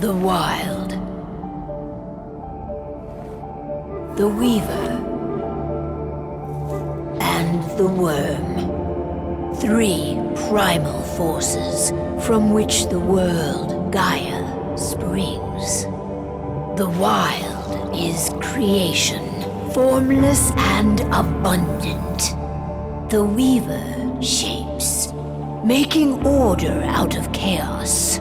The Wild. The Weaver. And the Worm. 3 primal forces from which the world, Gaia, springs. The Wild is creation, formless and abundant. The Weaver shapes, making order out of chaos.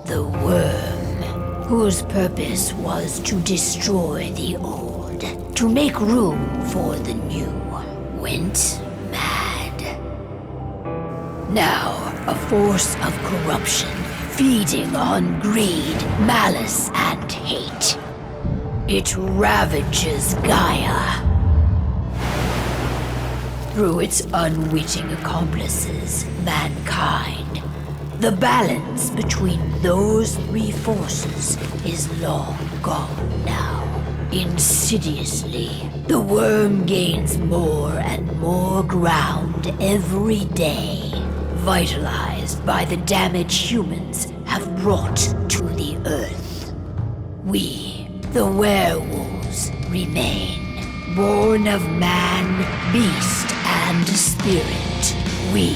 The Worm, whose purpose was to destroy the old, to make room for the new, went mad. Now, a force of corruption, feeding on greed, malice, and hate. It ravages Gaia. Through its unwitting accomplices, mankind, the balance between those 3 forces is long gone now. Insidiously, the Worm gains more and more ground every day, vitalized by the damage humans have brought to the Earth. We, the werewolves, remain, born of man, beast, and spirit. We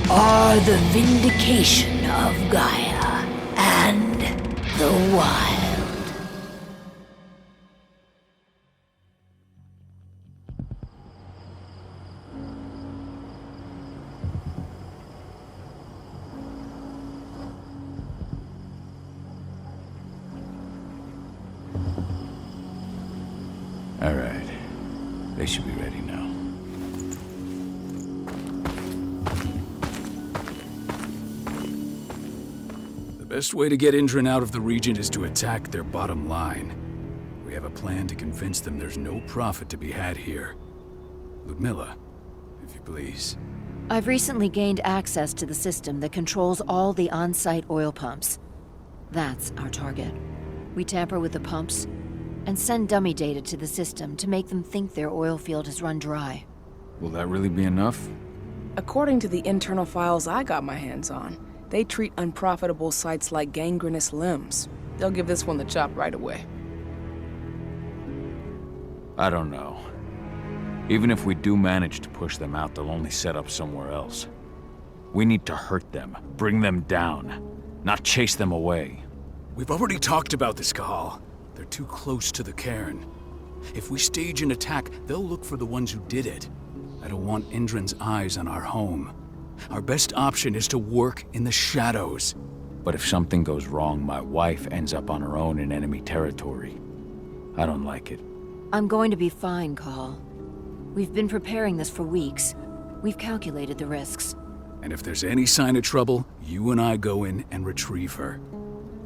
are the vindication of Gaia and the Wild. All right. They should be ready now. The best way to get Indran out of the region is to attack their bottom line. We have a plan to convince them there's no profit to be had here. Ludmilla, if you please. I've recently gained access to the system that controls all the on-site oil pumps. That's our target. We tamper with the pumps and send dummy data to the system to make them think their oil field has run dry. Will that really be enough? According to the internal files I got my hands on, they treat unprofitable sites like gangrenous limbs. They'll give this one the chop right away. I don't know. Even if we do manage to push them out, they'll only set up somewhere else. We need to hurt them, bring them down, not chase them away. We've already talked about this, Cahal. They're too close to the cairn. If we stage an attack, they'll look for the ones who did it. I don't want Indran's eyes on our home. Our best option is to work in the shadows. But if something goes wrong, my wife ends up on her own in enemy territory. I don't like it. I'm going to be fine, Cahal. We've been preparing this for weeks. We've calculated the risks. And if there's any sign of trouble, you and I go in and retrieve her.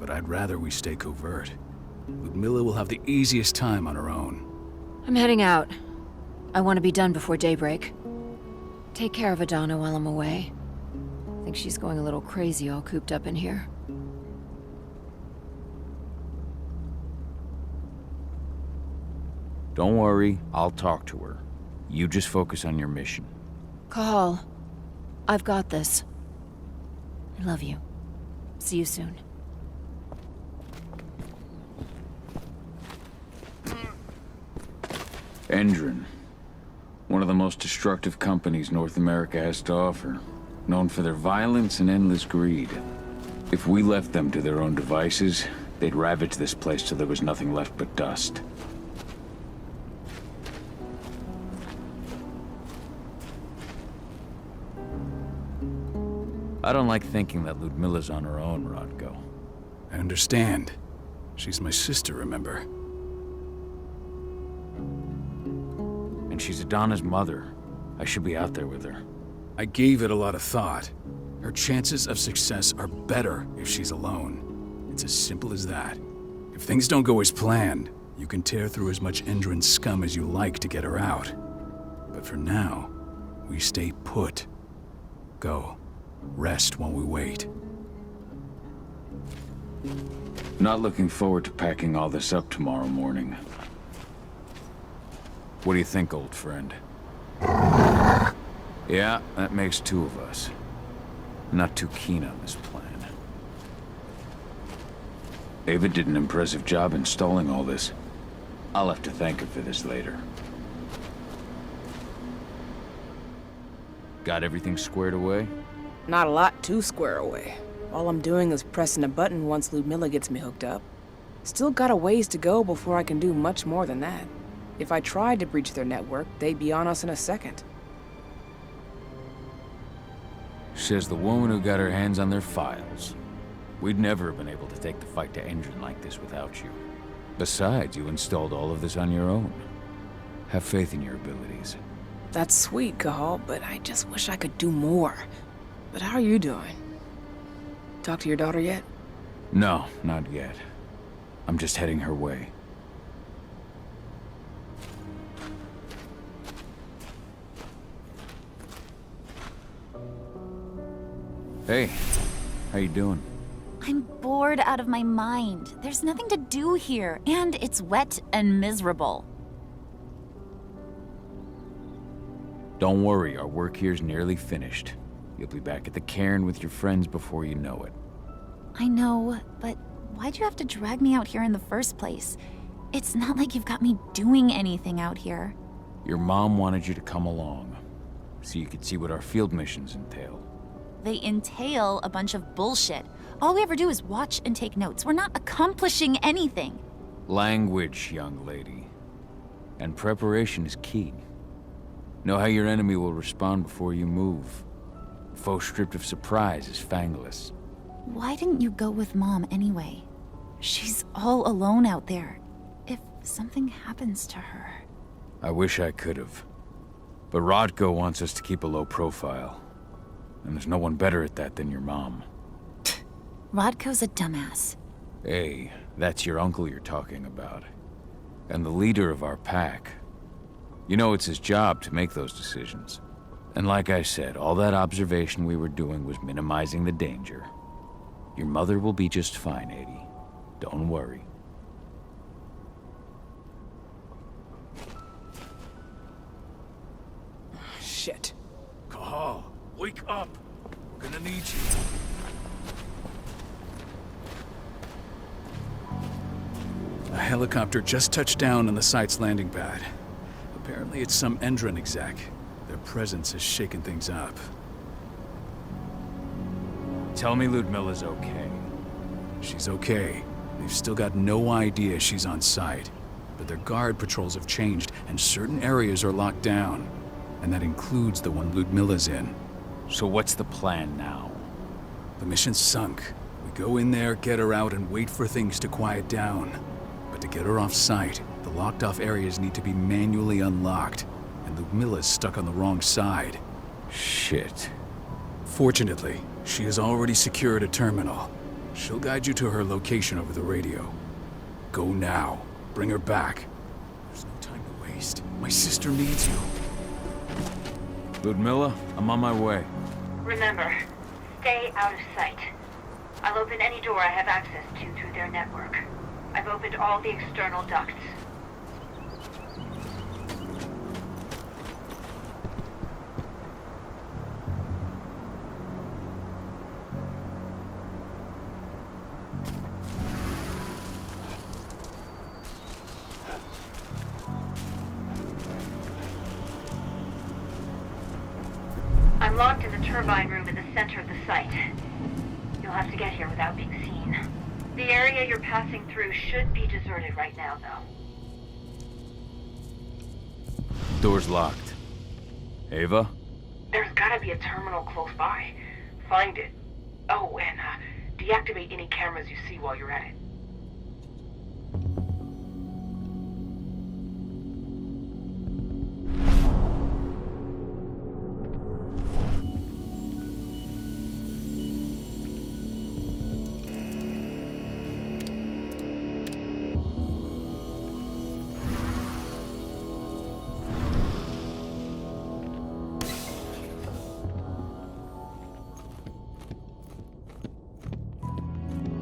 But I'd rather we stay covert. Ludmilla will have the easiest time on her own. I'm heading out. I want to be done before daybreak. Take care of Adana while I'm away. I think she's going a little crazy all cooped up in here. Don't worry, I'll talk to her. You just focus on your mission. Cahal, I've got this. I love you. See you soon. Indran. One of the most destructive companies North America has to offer. Known for their violence and endless greed. If we left them to their own devices, they'd ravage this place till there was nothing left but dust. I don't like thinking that Ludmilla's on her own, Rodko. I understand. She's my sister, remember? And she's Adana's mother. I should be out there with her. I gave it a lot of thought. Her chances of success are better if she's alone. It's as simple as that. If things don't go as planned, you can tear through as much Indran scum as you like to get her out. But for now, we stay put. Go. Rest while we wait. Not looking forward to packing all this up tomorrow morning. What do you think, old friend? Yeah, that makes 2 of us. Not too keen on this plan. Ava did an impressive job installing all this. I'll have to thank her for this later. Got everything squared away? Not a lot to square away. All I'm doing is pressing a button once Ludmilla gets me hooked up. Still got a ways to go before I can do much more than that. If I tried to breach their network, they'd be on us in a second. Says the woman who got her hands on their files. We'd never have been able to take the fight to Endron like this without you. Besides, you installed all of this on your own. Have faith in your abilities. That's sweet, Cahal, but I just wish I could do more. But how are you doing? Talk to your daughter yet? No, not yet. I'm just heading her way. Hey, how you doing? I'm bored out of my mind. There's nothing to do here, and it's wet and miserable. Don't worry, our work here's nearly finished. You'll be back at the cairn with your friends before you know it. I know, but why'd you have to drag me out here in the first place? It's not like you've got me doing anything out here. Your mom wanted you to come along, so you could see what our field missions entail. They entail a bunch of bullshit. All we ever do is watch and take notes. We're not accomplishing anything. Language, young lady. And preparation is key. Know how your enemy will respond before you move. Faux stripped of surprise is fangless. Why didn't you go with Mom anyway? She's all alone out there. If something happens to her... I wish I could have. But Rodko wants us to keep a low profile. And there's no one better at that than your mom. Rodko's a dumbass. Hey, that's your uncle you're talking about. And the leader of our pack. You know it's his job to make those decisions. And like I said, all that observation we were doing was minimizing the danger. Your mother will be just fine, Edie. Don't worry. Shit. Cahal, wake up! We're gonna need you. A helicopter just touched down on the site's landing pad. Apparently it's some Endron exec. Their presence has shaken things up. Tell me Ludmilla's okay. She's okay. They've still got no idea she's on site. But their guard patrols have changed, and certain areas are locked down. And that includes the one Ludmilla's in. So what's the plan now? The mission's sunk. We go in there, get her out, and wait for things to quiet down. But to get her off site, the locked-off areas need to be manually unlocked. And Ludmilla's stuck on the wrong side. Shit. Fortunately, she has already secured a terminal. She'll guide you to her location over the radio. Go now. Bring her back. There's no time to waste. My sister needs you. Ludmilla, I'm on my way. Remember, stay out of sight. I'll open any door I have access to through their network. I've opened all the external ducts. I'm locked in the turbine room in the center of the site. You'll have to get here without being seen. The area you're passing through should be deserted right now, though. Door's locked. Ava? There's gotta be a terminal close by. Find it. Oh, and deactivate any cameras you see while you're at it.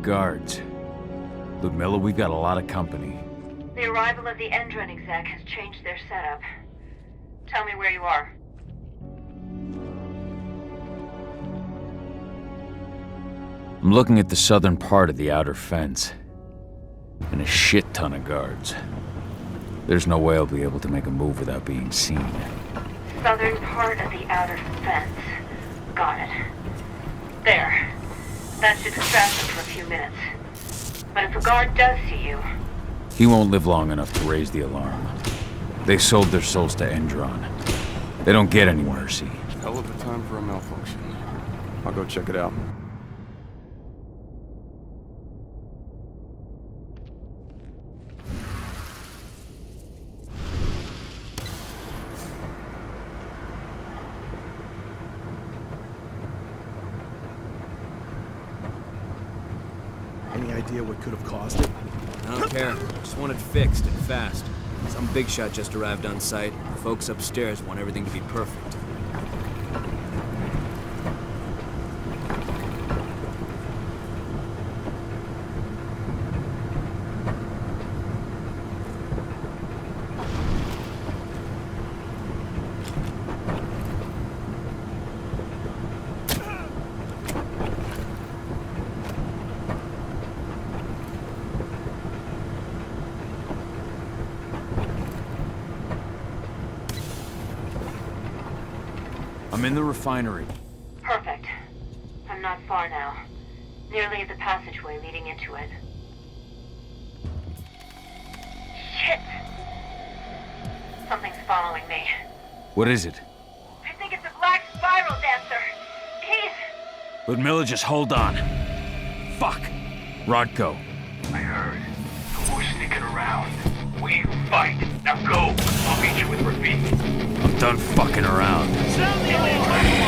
Guards. Ludmilla, we've got a lot of company. The arrival of the Endron exec has changed their setup. Tell me where you are. I'm looking at the southern part of the outer fence. and a shit ton of guards. There's no way I'll be able to make a move without being seen. Southern part of the outer fence. Got it. There. That should distract them for a few minutes. But if a guard does see you... He won't live long enough to raise the alarm. They sold their souls to Endron. They don't get any mercy. Hell of a time for a malfunction. I'll go check it out. Any idea what could have caused it? I don't care. Just want it fixed and fast. Some big shot just arrived on site. The folks upstairs want everything to be perfect. I'm in the refinery. Perfect. I'm not far now. Nearly at the passageway leading into it. Shit! Something's following me. What is it? I think it's a black spiral dancer. He's... Ludmilla, just hold on. Fuck! Rodko. I heard. No more sneaking around. We fight. Now go. I'll meet you with Rafiki. I'm done fucking around. Sound the alarm!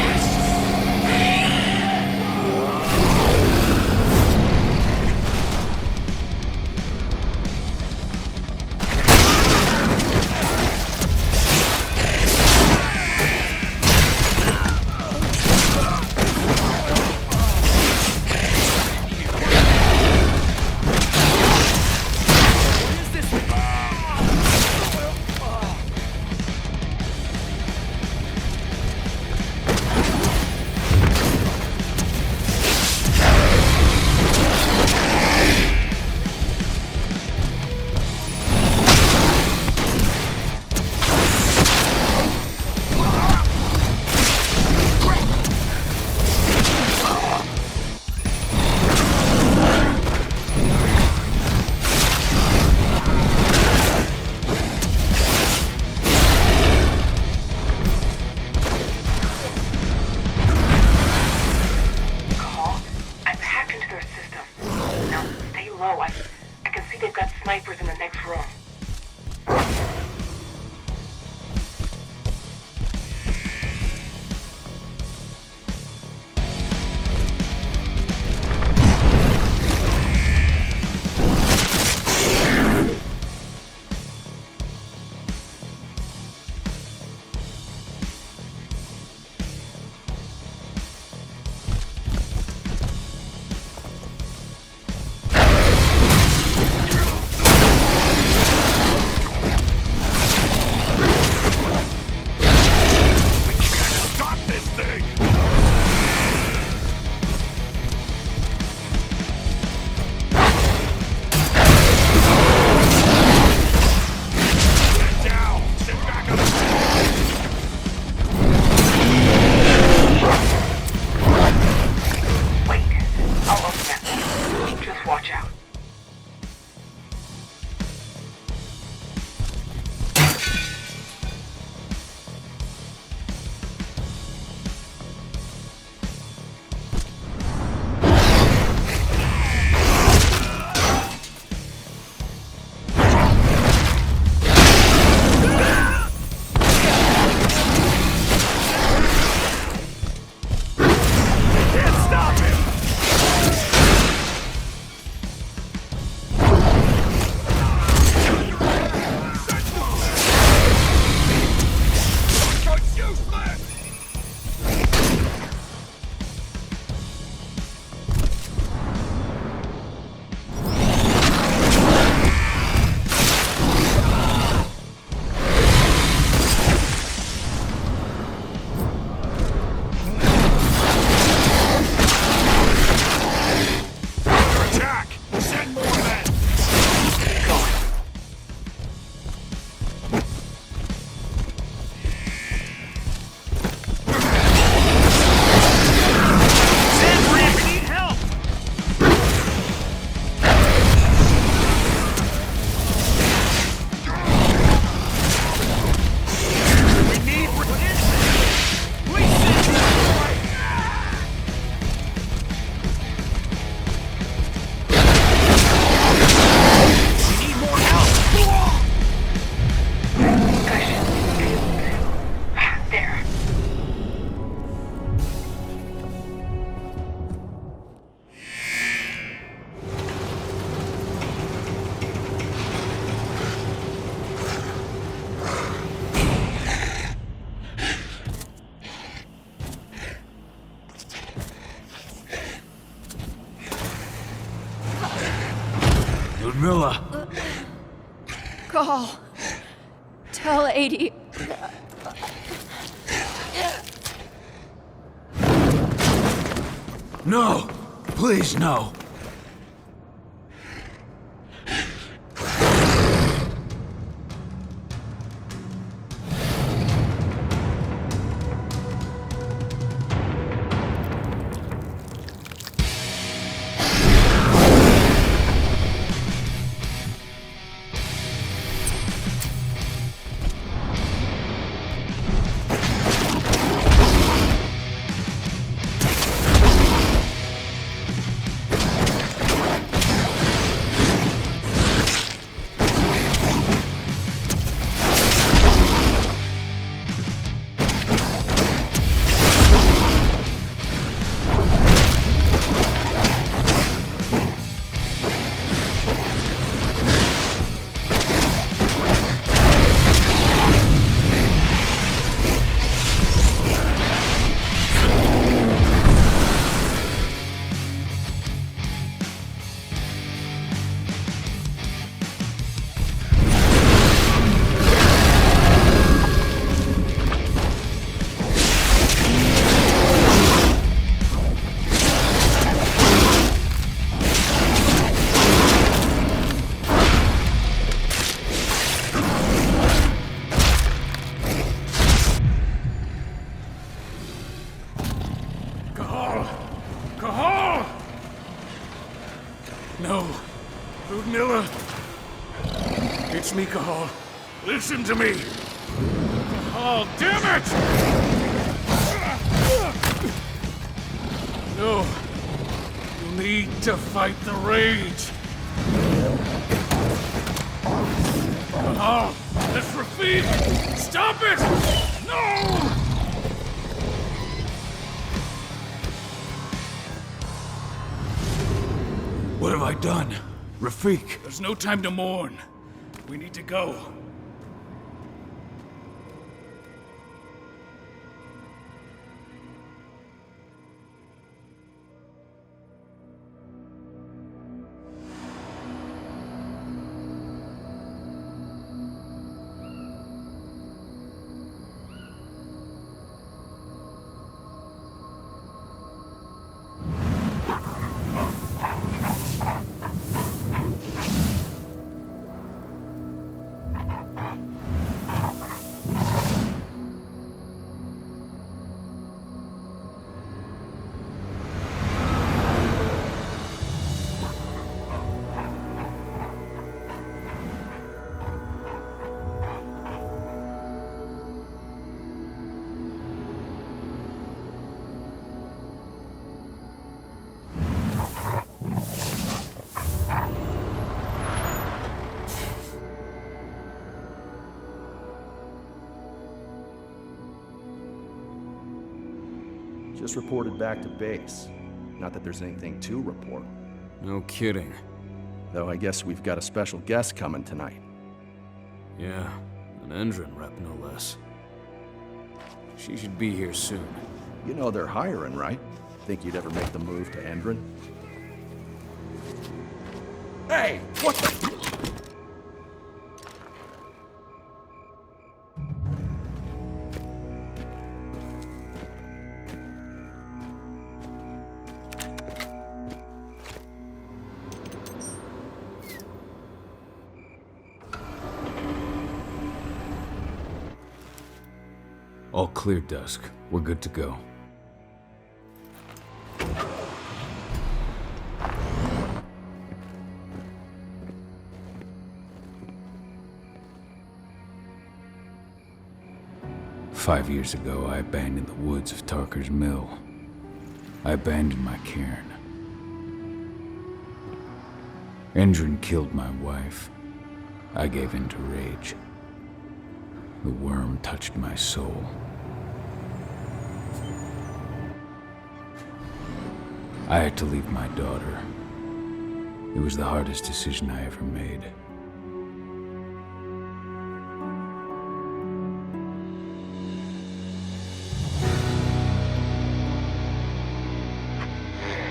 Milla! Call. Tell 80. No! Please, no! No. Ludmilla. It's me, Cahal. Listen to me. Cahal, damn it! No. You need to fight the rage. Cahal, that's Rafik! Stop it! No! What have I done? Rafik! There's no time to mourn. We need to go. Just reported back to base. Not that there's anything to report. No kidding. Though I guess we've got a special guest coming tonight. Yeah, an Endron rep no less. She should be here soon. You know they're hiring, right? Think you'd ever make the move to Endron? Hey! What the... All clear, Dusk. We're good to go. "5 years ago, I abandoned the woods of Tarker's Mill. I abandoned my cairn. Endron killed my wife. I gave in to rage. The worm touched my soul. I had to leave my daughter. It was the hardest decision I ever made.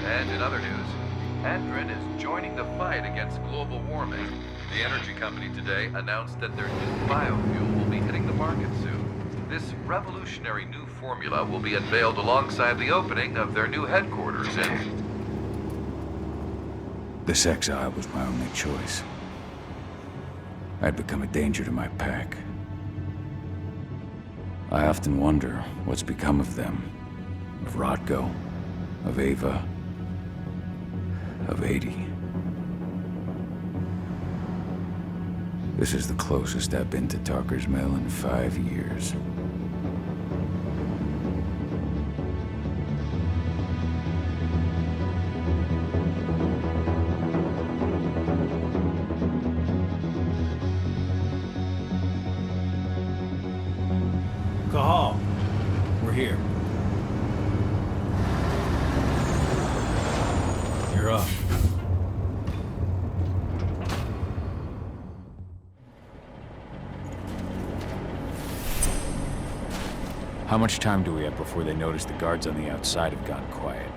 And in other news, Andrin is joining the fight against global warming. The energy company today announced that their new biofuel will be hitting the market soon. This revolutionary new formula will be unveiled alongside the opening of their new headquarters in... This exile was my only choice. I'd become a danger to my pack. I often wonder what's become of them. Of Rodko, of Ava, of 80. This is the closest I've been to Talker's Mill in 5 years. Cahal, we're here. You're up. How much time do we have before they notice the guards on the outside have gone quiet?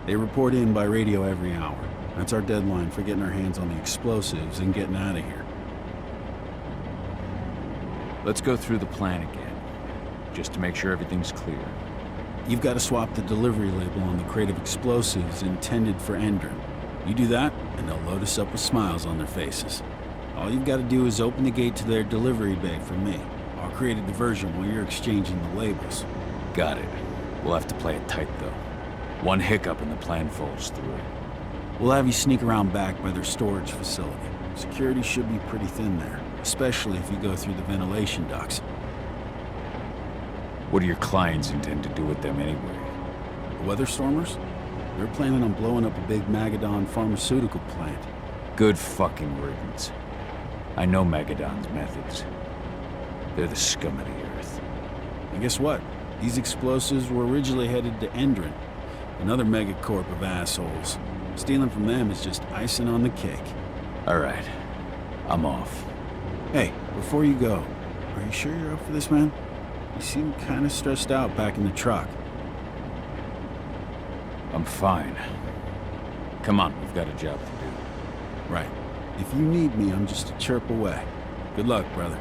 They report in by radio every hour. That's our deadline for getting our hands on the explosives and getting out of here. Let's go through the plan again, just to make sure everything's clear. You've got to swap the delivery label on the crate of explosives intended for Endrin. You do that, and they'll load us up with smiles on their faces. All you've got to do is open the gate to their delivery bay for me. I'll create a diversion while you're exchanging the labels. Got it. We'll have to play it tight, though. One hiccup and the plan falls through. We'll have you sneak around back by their storage facility. Security should be pretty thin there, especially if you go through the ventilation ducts. What do your clients intend to do with them anyway? The Weatherstormers? They're planning on blowing up a big Magadon pharmaceutical plant. Good fucking riddance. I know Magadon's methods. They're the scum of the earth. And guess what? These explosives were originally headed to Endrin, another megacorp of assholes. Stealing from them is just icing on the cake. All right. I'm off. Hey, before you go, are you sure you're up for this, man? You seem kind of stressed out back in the truck. I'm fine. Come on, we've got a job to do. Right. If you need me, I'm just a chirp away. Good luck, brother.